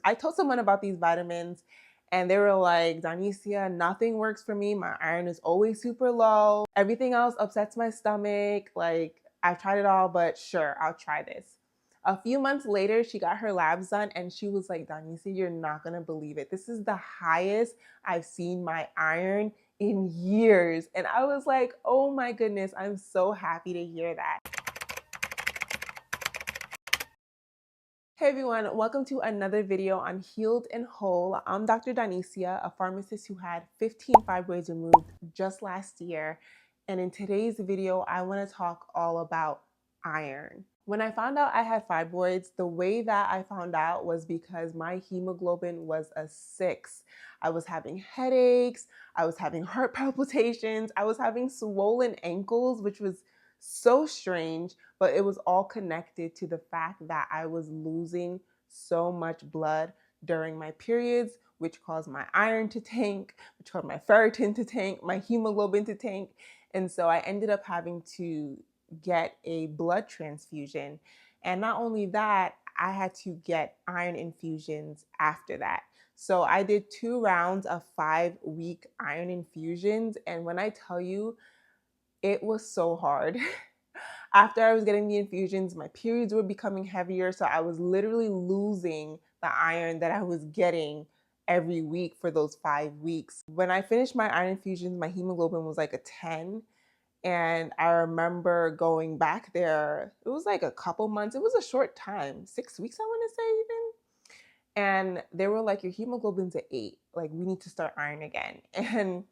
I told someone about these vitamins and they were like, Donicia, nothing works for me. My iron is always super low. Everything else upsets my stomach. Like, I've tried it all, but sure, I'll try this. A few months later, she got her labs done and she was like, Donicia, you're not gonna believe it. This is the highest I've seen my iron in years. And I was like, oh my goodness, I'm so happy to hear that. Hey everyone, welcome to another video on Healed and Whole. I'm Dr. Donicia, a pharmacist who had 15 fibroids removed just last year. And in today's video, I want to talk all about iron. When I found out I had fibroids, the way that I found out was because my hemoglobin was a 6. I was having headaches, I was having heart palpitations, I was having swollen ankles, which was so strange, but it was all connected to the fact that I was losing so much blood during my periods, which caused my iron to tank, which caused my ferritin to tank, my hemoglobin to tank. And so I ended up having to get a blood transfusion. And not only that, I had to get iron infusions after that. So I did 2 rounds of 5-week iron infusions. And when I tell you, it was so hard. After I was getting the infusions, my periods were becoming heavier, so I was literally losing the iron that I was getting every week for those 5 weeks. When I finished my iron infusions, my hemoglobin was like a 10. And I remember going back there, it was like a couple months, it was a short time, 6 weeks, I want to say even. And they were like, your hemoglobin's at 8. Like, we need to start iron again. And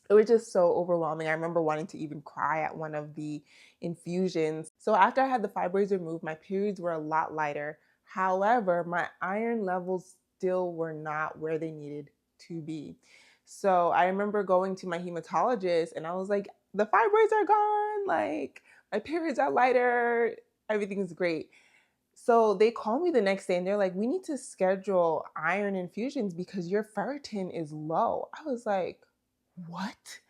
it was just so overwhelming. I remember wanting to even cry at one of the infusions. So after I had the fibroids removed, my periods were a lot lighter. However, my iron levels still were not where they needed to be. So I remember going to my hematologist and I was like, the fibroids are gone. Like, my periods are lighter. Everything's great. So they called me the next day and they're like, we need to schedule iron infusions because your ferritin is low. I was like, what?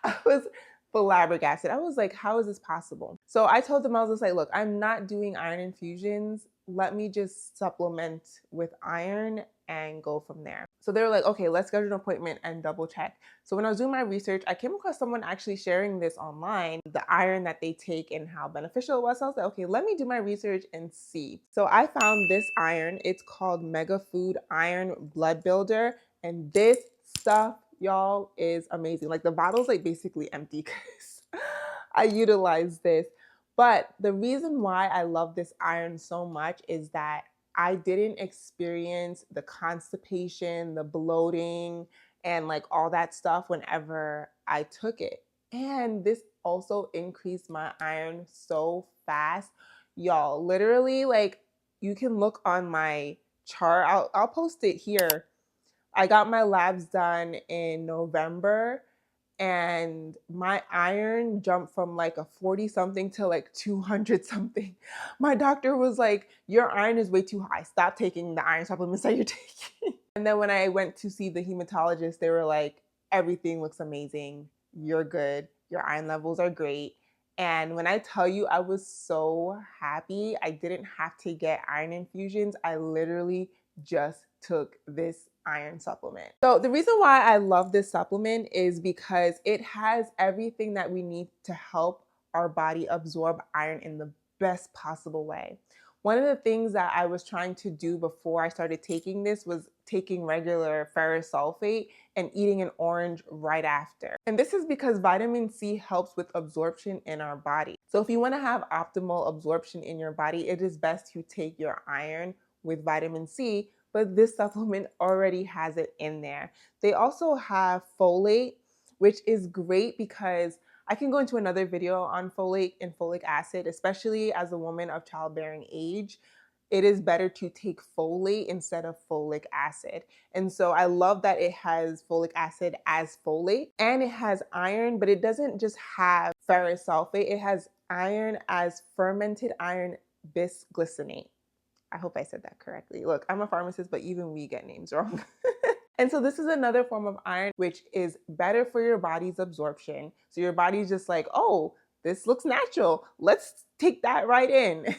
I was flabbergasted. I was like, how is this possible? So I told them, I was just like, look, I'm not doing iron infusions. Let me just supplement with iron and go from there. So they were like, okay, let's schedule an appointment and double check. So when I was doing my research, I came across someone actually sharing this online, the iron that they take and how beneficial it was. So I was like, okay, let me do my research and see. So I found this iron. It's called Mega Food Iron Blood Builder. And this stuff, y'all, is amazing. Like, the bottle's like basically empty because I utilize this. But the reason why I love this iron so much is that I didn't experience the constipation, the bloating, and like all that stuff whenever I took it. And this also increased my iron so fast. Y'all, literally, like, you can look on my chart. I'll post it here. I got my labs done in November and my iron jumped from like a 40 something to like 200 something. My doctor was like, your iron is way too high. Stop taking the iron supplements that you're taking. And then when I went to see the hematologist, they were like, everything looks amazing. You're good. Your iron levels are great. And when I tell you, I was so happy. I didn't have to get iron infusions. I literally just took this iron supplement. So the reason why I love this supplement is because it has everything that we need to help our body absorb iron in the best possible way. One of the things that I was trying to do before I started taking this was taking regular ferrous sulfate and eating an orange right after. And this is because vitamin C helps with absorption in our body. So if you want to have optimal absorption in your body, it is best to take your iron with vitamin C, but this supplement already has it in there. They also have folate, which is great because I can go into another video on folate and folic acid, especially as a woman of childbearing age. It is better to take folate instead of folic acid. And so I love that it has folic acid as folate and it has iron, but it doesn't just have ferrous sulfate. It has iron as fermented iron bisglycinate. I hope I said that correctly. Look, I'm a pharmacist, but even we get names wrong. And so this is another form of iron, which is better for your body's absorption. So your body's just like, oh, this looks natural. Let's take that right in.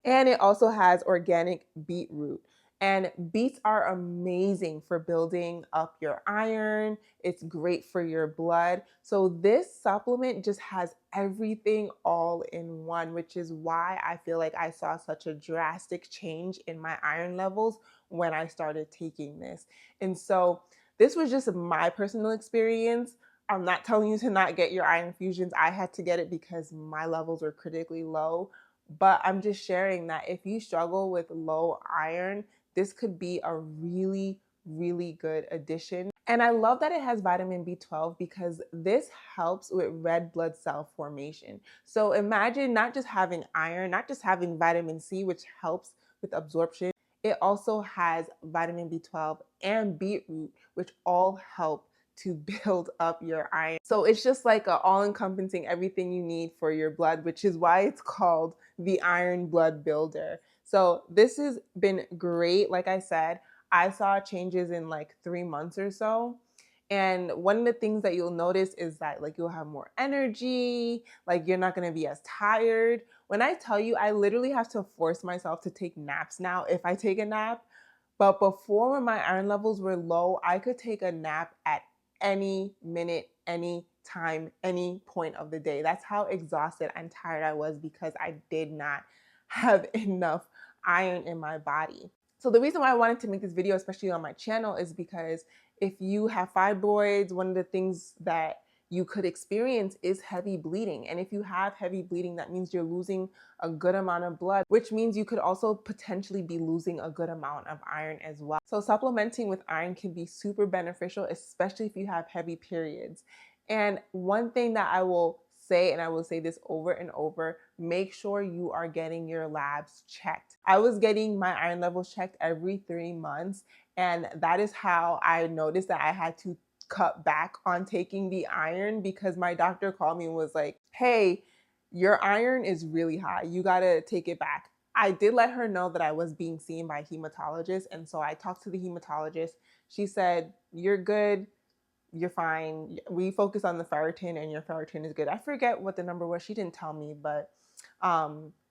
And it also has organic beetroot. And beets are amazing for building up your iron. It's great for your blood. So this supplement just has everything all in one, which is why I feel like I saw such a drastic change in my iron levels when I started taking this. And so this was just my personal experience. I'm not telling you to not get your iron infusions. I had to get it because my levels were critically low. But I'm just sharing that if you struggle with low iron, this could be a really, really good addition. And I love that it has vitamin B12 because this helps with red blood cell formation. So imagine not just having iron, not just having vitamin C, which helps with absorption. It also has vitamin B12 and beetroot, which all help to build up your iron. So it's just like a all-encompassing everything you need for your blood, which is why it's called the Iron Blood Builder. So this has been great. Like I said, I saw changes in like 3 months or so. And one of the things that you'll notice is that like you'll have more energy, like you're not gonna be as tired. When I tell you, I literally have to force myself to take naps now if I take a nap. But before, when my iron levels were low, I could take a nap at any minute, any time, any point of the day. That's how exhausted and tired I was because I did not have enough iron in my body. So the reason why I wanted to make this video, especially on my channel, is because if you have fibroids, one of the things that you could experience is heavy bleeding. And if you have heavy bleeding, that means you're losing a good amount of blood, which means you could also potentially be losing a good amount of iron as well. So supplementing with iron can be super beneficial, especially if you have heavy periods. And one thing that I will say, and I will say this over and over, make sure you are getting your labs checked. I was getting my iron levels checked every 3 months, and that is how I noticed that I had to cut back on taking the iron because my doctor called me and was like, hey, your iron is really high. You gotta take it back. I did let her know that I was being seen by a hematologist. And so I talked to the hematologist. She said, you're good. You're fine. We focus on the ferritin and your ferritin is good. I forget what the number was. She didn't tell me, but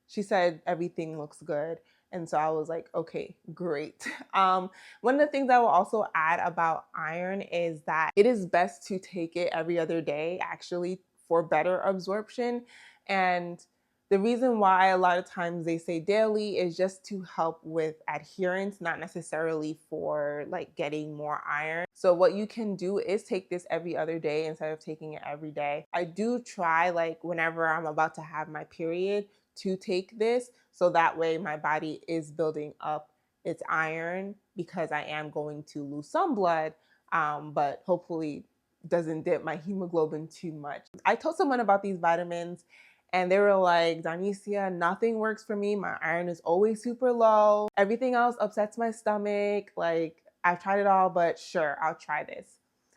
she said everything looks good. And so I was like, okay, great. One of the things I will also add about iron is that it is best to take it every other day, actually, for better absorption. And the reason why a lot of times they say daily is just to help with adherence, not necessarily for like getting more iron. So what you can do is take this every other day instead of taking it every day. I do try like whenever I'm about to have my period to take this, so that way my body is building up its iron because I am going to lose some blood, but hopefully doesn't dip my hemoglobin too much. I told someone about these vitamins and they were like, Donicia, nothing works for me. My iron is always super low. Everything else upsets my stomach. Like, I've tried it all, but sure, I'll try this.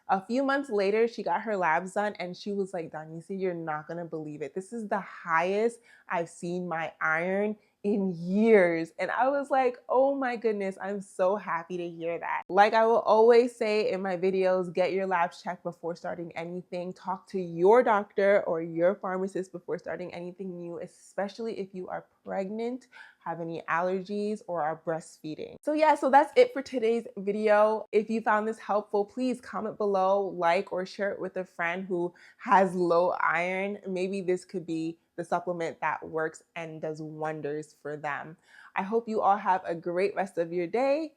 A few months later, she got her labs done and she was like, Donicia, you're not gonna believe it. This is the highest I've seen my iron in years. And I was like, oh my goodness, I'm so happy to hear that. Like I will always say in my videos, get your labs checked before starting anything. Talk to your doctor or your pharmacist before starting anything new, especially if you are pregnant, have any allergies, or are breastfeeding. So yeah, so that's it for today's video. If you found this helpful, please comment below, like or share it with a friend who has low iron. Maybe this could be the supplement that works and does wonders for them. I hope you all have a great rest of your day.